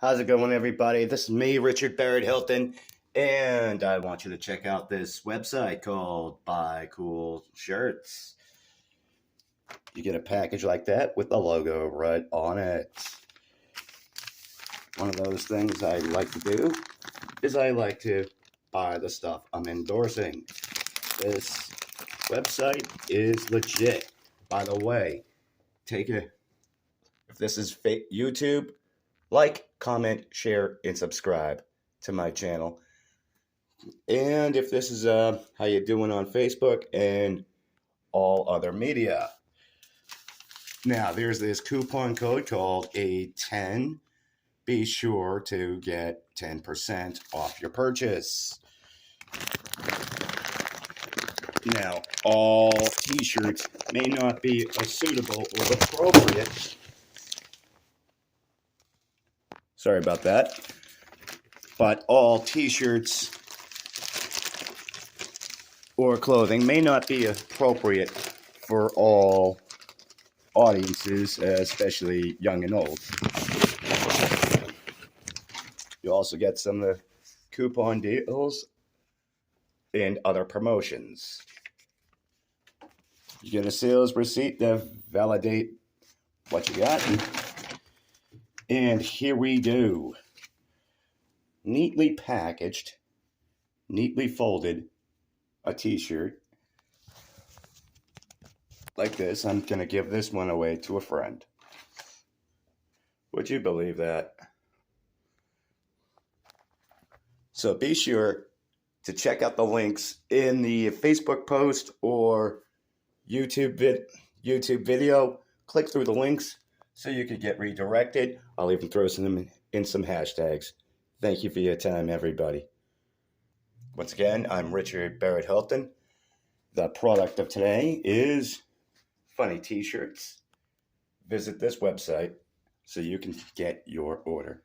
How's it going, everybody? This is me, Richard Barrett Hilton, and I want you to check out this website called Buy Cool Shirts. You get a package like that with the logo right on it. One of those things I like to do is I like to buy the stuff I'm endorsing. This website is legit. By the way, if this is YouTube, like, comment, share, and subscribe to my channel. And if this is how you doing on Facebook and all other media. Now, there's this coupon code called A10. Be sure to get 10% off your purchase. Now, all T-shirts may not be suitable or appropriate. Sorry about that. But all T-shirts or clothing may not be appropriate for all audiences, especially young and old. You also get some of the coupon deals and other promotions. You get a sales receipt to validate what you got. And here we go. Neatly packaged, neatly folded, a T-shirt like this. I'm going to give this one away to a friend. Would you believe that? So be sure to check out the links in the Facebook post or YouTube video. Click through the links so you could get redirected. I'll even throw some in some hashtags. Thank you for your time, everybody. Once again, I'm Richard Barrett Hilton. The product of today is funny T-shirts. Visit this website so you can get your order.